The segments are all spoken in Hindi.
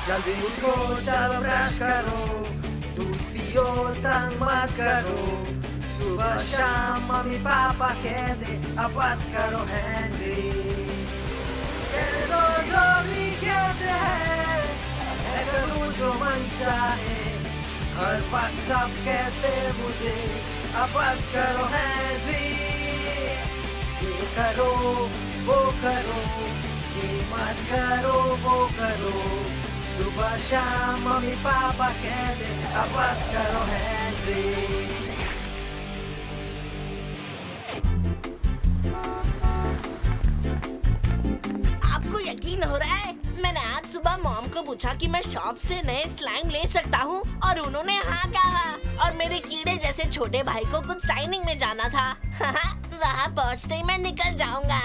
जल्दी उठो, चलो ब्रश करो, दूध पियो, तंग मत करो। सुबह शाम मम्मी पापा कहते अब बस करो हैंडी। कहने दो जो भी कहते हैं, मैं करूँ जो मन चाहे। हर वक्त सब कहते मुझे अब बस करो हैंडी। ये करो, वो करो, ये मत करो, वो करो। सुबह शाम मम्मी पापा कहते अब बस करो हैंडी। आपको यकीन हो रहा है, मैंने आज सुबह मॉम को पूछा कि मैं शॉप से नए स्लैंग ले सकता हूँ और उन्होंने हाँ कहा। और मेरे कीड़े जैसे छोटे भाई को कुछ साइनिंग में जाना था। वहाँ पहुँचते ही मैं निकल जाऊंगा।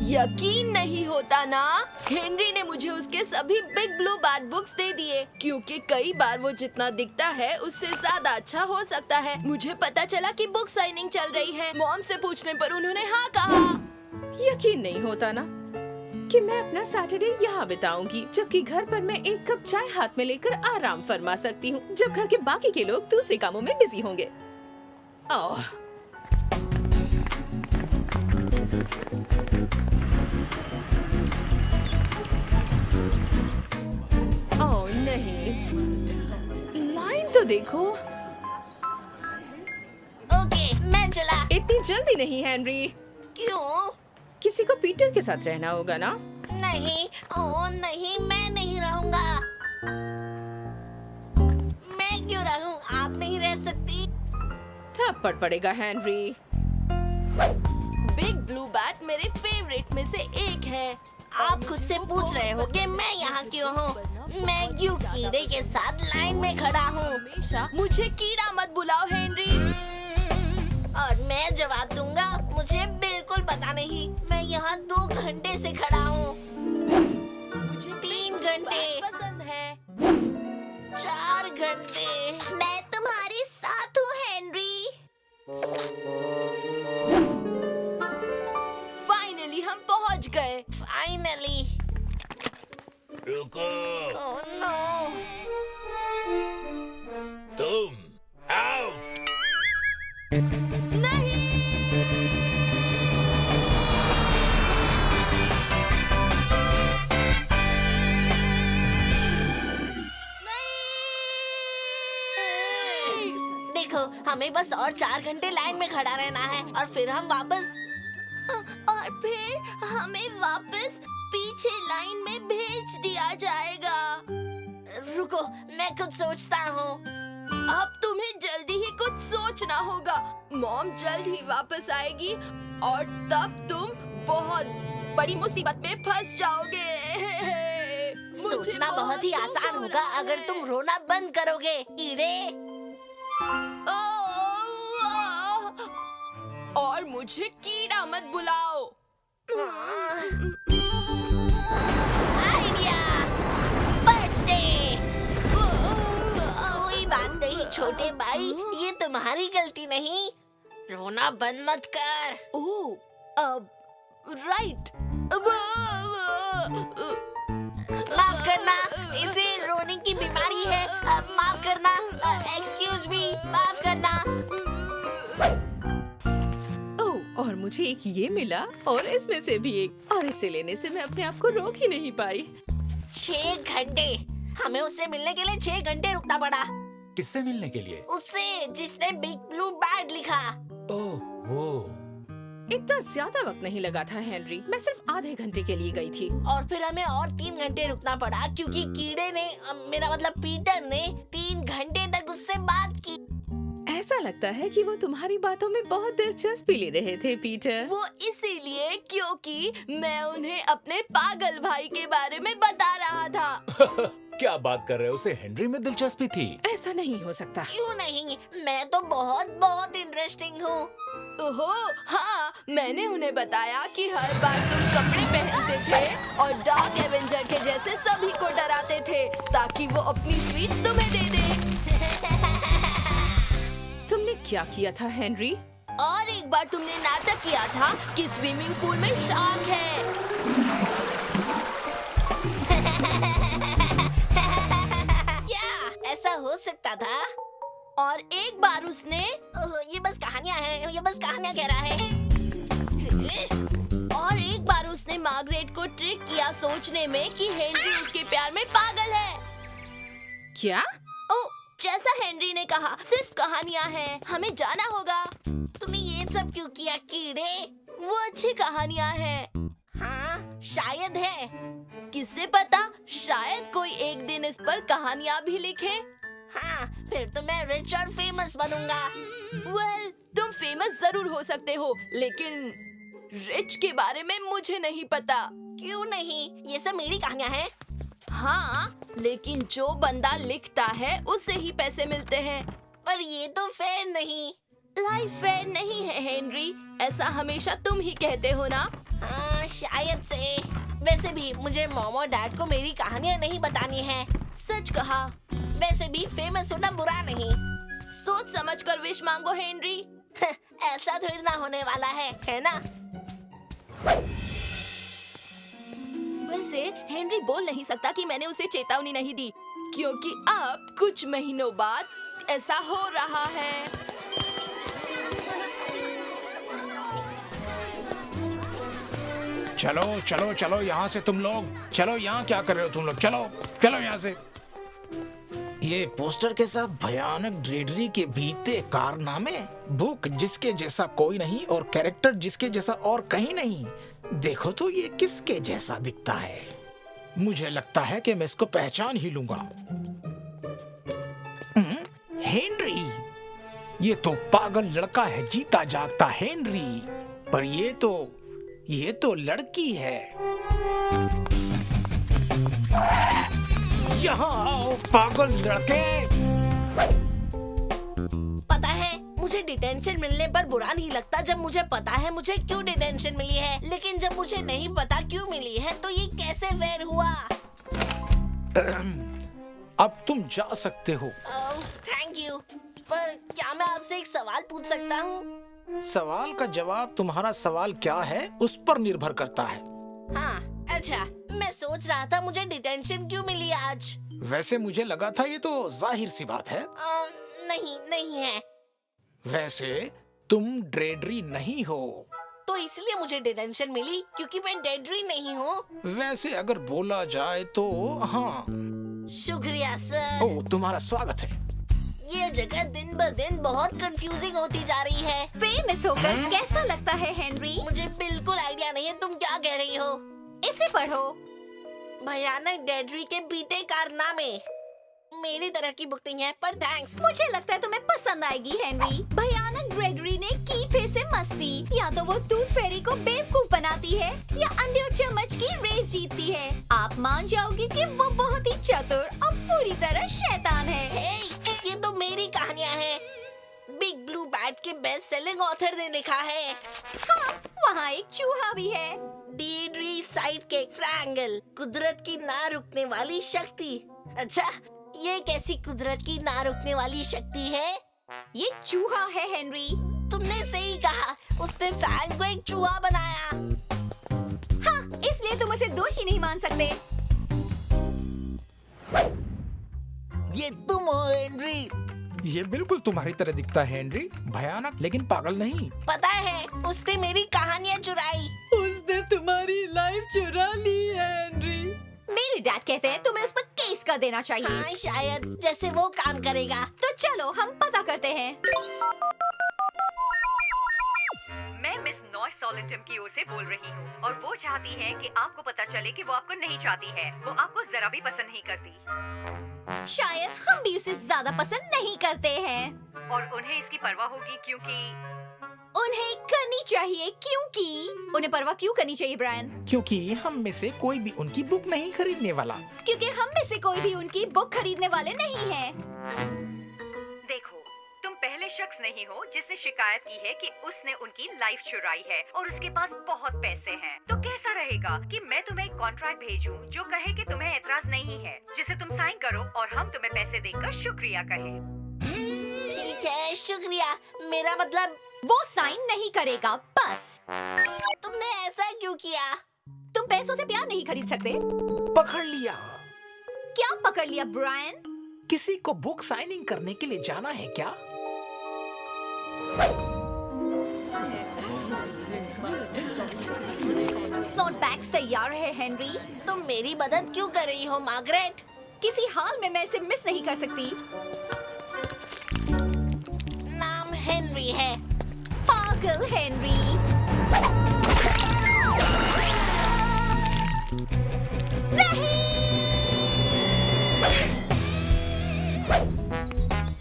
यकीन नहीं होता ना, हेनरी ने मुझे उसके सभी बिग ब्लू बैट बुक्स दे दिए क्योंकि कई बार वो जितना दिखता है उससे ज्यादा अच्छा हो सकता है। मुझे पता चला कि बुक साइनिंग चल रही है। मॉम से पूछने पर उन्होंने हाँ कहा। यकीन नहीं होता ना कि मैं अपना सैटरडे यहाँ बिताऊंगी, जबकि घर पर मैं एक कप चाय हाथ में लेकर आराम फरमा सकती हूँ, जब घर के बाकी के लोग दूसरे कामों में बिजी होंगे। ओह, ओह नहीं, लाइन तो देखो। ओके, मैं चला। इतनी जल्दी नहीं हेनरी, क्यों? किसी को पीटर के साथ रहना होगा ना। नहीं, ओ नहीं, मैं नहीं रहूंगा। मैं क्यों रहूं? आप नहीं रह सकती। थप्पड़ पड़ेगा हेनरी। बिग ब्लू बैट मेरे फेवरेट में से एक है। आप खुद से पूछ रहे हो कि मैं यहाँ क्यों हूँ? मैं क्यों कीड़े के साथ लाइन में खड़ा हूँ? मुझे कीड़ा मत बुलाओ हेनरी। और मैं जवाब दूंगा, मुझे बिल्कुल पता नहीं। मैं यहाँ 2 घंटे से खड़ा हूँ। मुझे 3 घंटे, पसंद है। 4 घंटे। मैं तुम्हारे साथ हूँ हेनरी। फाइनली हम पहुँच गए। फाइनली। रुको, ओह नो। तुम आउट। देखो, हमें बस और 4 घंटे लाइन में खड़ा रहना है और फिर हम वापस। और फिर हमें वापस पीछे लाइन में भेज दिया जाएगा। रुको, मैं कुछ सोचता हूँ। अब तुम्हें जल्दी ही कुछ सोचना होगा। मॉम जल्द ही वापस आएगी और तब तुम बहुत बड़ी मुसीबत में फंस जाओगे। सोचना बहुत ही आसान होगा अगर तुम रोना बंद करोगे, कीड़े। और मुझे कीड़ा मत बुलाओ। Idea, birthday. कोई बात नहीं छोटे भाई, ये तुम्हारी गलती नहीं। रोना बंद मत कर। राइट। माफ करना, इसे रोने की बीमारी है। माफ करना, एक्सक्यूज मी, माफ करना। ओह, और मुझे एक ये मिला और इसमें से भी एक, और इसे लेने से मैं अपने आप को रोक ही नहीं पाई। 6 घंटे। हमें उससे मिलने के लिए 6 घंटे रुकना पड़ा। किससे मिलने के लिए? उससे जिसने बिग ब्लू बैट लिखा। ओह, वो। इतना ज्यादा वक्त नहीं लगा था हेनरी, मैं सिर्फ आधे घंटे के लिए गई थी। और फिर हमें और 3 घंटे रुकना पड़ा क्योंकि कीड़े ने, मेरा मतलब पीटर ने 3 घंटे तक उससे बात की। ऐसा लगता है कि वो तुम्हारी बातों में बहुत दिलचस्पी ले रहे थे पीटर। वो इसीलिए क्योंकि मैं उन्हें अपने पागल भाई के बारे में बता रहा था। क्या बात कर रहे हो? उसे हेनरी में दिलचस्पी थी। ऐसा नहीं हो सकता। क्यों नहीं? मैं तो बहुत इंटरेस्टिंग हूँ। ओहो हाँ, मैंने उन्हें बताया कि हर बार तुम कपड़े पहनते थे और डार्क एवेंजर के जैसे सभी को डराते थे ताकि वो अपनी स्वीट्स तुम्हें दे दे। तुमने क्या किया था हेनरी? और एक बार तुमने नाटक किया था कि स्विमिंग पूल में शार्क है। सकता था। और एक बार उसने ये बस कहानियां हैं, ये बस कहानियां कह रहा है। और एक बार उसने मार्गरेट को ट्रिक किया सोचने में कि हेनरी उसके प्यार में पागल है। क्या? ओ, जैसा हेनरी ने कहा, सिर्फ कहानियां हैं, हमें जाना होगा। तूने ये सब क्यों किया कीड़े? वो अच्छी कहानियां हैं। हाँ, शायद है। किससे पता, शायद कोई एक दिन इस पर कहानियां भी लिखे। हाँ, फिर तो मैं रिच और फेमस बनूंगा। वेल, तुम फेमस जरूर हो सकते हो, लेकिन रिच के बारे में मुझे नहीं पता। क्यों नहीं? ये सब मेरी कहानियां हैं। हाँ, लेकिन जो बंदा लिखता है उसे ही पैसे मिलते हैं। पर ये तो फेयर नहीं। लाइफ फेयर नहीं है हेनरी, ऐसा हमेशा तुम ही कहते हो ना। हाँ, शायद से। वैसे भी मुझे मॉम और डैड को मेरी कहानियां नहीं बतानी है। सच कहा। वैसे भी फेमस होना बुरा नहीं। सोच समझ कर विश मांगो हेनरी। ऐसा थोड़ी ना होने वाला है ना? वैसे हेनरी बोल नहीं सकता कि मैंने उसे चेतावनी नहीं दी, क्योंकि अब कुछ महीनों बाद ऐसा हो रहा है। चलो चलो चलो यहाँ से तुम लोग, चलो यहाँ क्या कर रहे हो तुम लोग, चलो चलो यहाँ से। ये पोस्टर के साथ भयानक ड्रेडरी के बीते कारनामे, बुक जिसके जैसा कोई नहीं और कैरेक्टर जिसके जैसा और कहीं नहीं। देखो तो ये किसके जैसा दिखता है। मुझे लगता है कि मैं इसको पहचान ही लूंगा। हेनरी, ये तो पागल लड़का है, जीता जागता हेनरी। पर ये तो लड़की है। यहाँ आओ पागल लड़के। पता है, मुझे डिटेंशन मिलने पर बुरा नहीं लगता जब मुझे पता है मुझे क्यों डिटेंशन मिली है, लेकिन जब मुझे नहीं पता क्यों मिली है तो ये कैसे फेयर हुआ? अब तुम जा सकते हो। Thank you. पर क्या मैं आपसे एक सवाल पूछ सकता हूँ? सवाल का जवाब तुम्हारा सवाल क्या है उस पर निर्भर करता है। हाँ, अच्छा। मैं सोच रहा था मुझे डिटेंशन क्यों मिली आज। वैसे मुझे लगा था ये तो जाहिर सी बात है। नहीं है। वैसे तुम ड्रेडरी नहीं हो, तो इसलिए मुझे डिटेंशन मिली क्योंकि मैं डेडरी नहीं हूँ। वैसे अगर बोला जाए तो हाँ। शुक्रिया सर। ओ, तुम्हारा स्वागत है। ये जगह दिन ब दिन बहुत कंफ्यूजिंग होती जा रही है। फेमस होकर कैसा लगता है हेनरी? मुझे बिल्कुल आइडिया नहीं है तुम क्या कह रही हो। इसे पढ़ो। भयानक डेडरी के बीते कारनामे। मेरी तरह की बुक नहीं है, पर थैंक्स। मुझे लगता है तुम्हें पसंद आएगी हेनरी। भयानक ग्रेगरी ने की फिर से मस्ती। या तो वो टूथ फेरी को बेवकूफ बनाती है या अंडे और चम्मच की रेस जीतती है। आप मान जाओगे कि वो बहुत ही चतुर और पूरी तरह शैतान है। हे, ये तो मेरी कहानियाँ हैं। बिग ब्लू बैट के बेस्ट सेलिंग ऑथर ने लिखा है। हाँ, वहाँ एक चूहा भी है। डेडरी साइडकिक फ्रैंगल, कुदरत की ना रुकने वाली शक्ति। अच्छा, ये कैसी कुदरत की ना रुकने वाली शक्ति है? ये चूहा है हेनरी। तुमने सही कहा, उसने फ्रैंक को एक चूहा बनाया। हाँ, इसलिए तुम उसे दोषी नहीं मान सकते। ये तुम हो हेनरी। ये बिल्कुल तुम्हारी तरह दिखता है हेनरी, भयानक लेकिन पागल नहीं। पता है, उसने मेरी कहानियाँ चुराई। उसने तुम्हारी लाइफ चुरा ली है हेनरी। मेरे डैड कहते हैं तुम्हें उस पर केस कर देना चाहिए। हाँ, शायद जैसे वो काम करेगा। तो चलो हम पता करते हैं। मैं मिस नॉइस सॉलिटम की ओर से बोल रही हूँ और वो चाहती है कि आपको पता चले कि वो आपको नहीं चाहती है। वो आपको जरा भी पसंद नहीं करती शायद हम भी उसे ज्यादा पसंद नहीं करते हैं और उन्हें इसकी परवाह होगी क्योंकि उन्हें करनी चाहिए। क्योंकि उन्हें परवाह क्यों करनी चाहिए ब्रायन? क्योंकि हम में से कोई भी उनकी बुक नहीं खरीदने वाला। क्योंकि हम में से कोई भी उनकी बुक खरीदने वाले नहीं है। देखो, तुम पहले शख्स नहीं हो जिससे शिकायत की है कि उसने उनकी लाइफ चुराई है और उसके पास बहुत पैसे हैं। तो कैसा रहेगा कि मैं तुम्हें एक कॉन्ट्रैक्ट भेजूं जो कहे कि तुम्हें एतराज नहीं है, जिसे तुम साइन करो और हम तुम्हें पैसे देकर शुक्रिया कहें। ठीक है, शुक्रिया। मेरा मतलब वो साइन नहीं करेगा बस। तुमने ऐसा क्यों किया? तुम पैसों से प्यार नहीं खरीद सकते। पकड़ लिया। क्या पकड़ लिया ब्रायन? किसी को बुक साइनिंग करने के लिए जाना है क्या? स्नॉट बैग्स तैयार है हेनरी। तुम मेरी मदद क्यों कर रही हो मार्गरेट? किसी हाल में मैं इसे मिस नहीं कर सकती। नाम हेनरी है। पागल हेनरी। नहीं!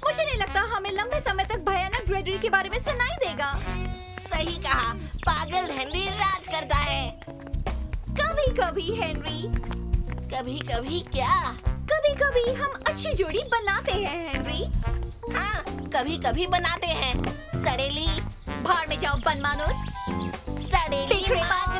मुझे नहीं लगता हमें लंबे समय तक भयानक ग्रेडरी के बारे में सुनाई देगा। सही कहा, पागल हेनरी राज करता है। कभी कभी हेनरी, कभी कभी क्या? कभी कभी हम अच्छी जोड़ी बनाते हैं हेनरी। हाँ, कभी कभी बनाते हैं। सड़ेली, भाड़ में जाओ बनमानुस। सड़ेली बिखरे माँ।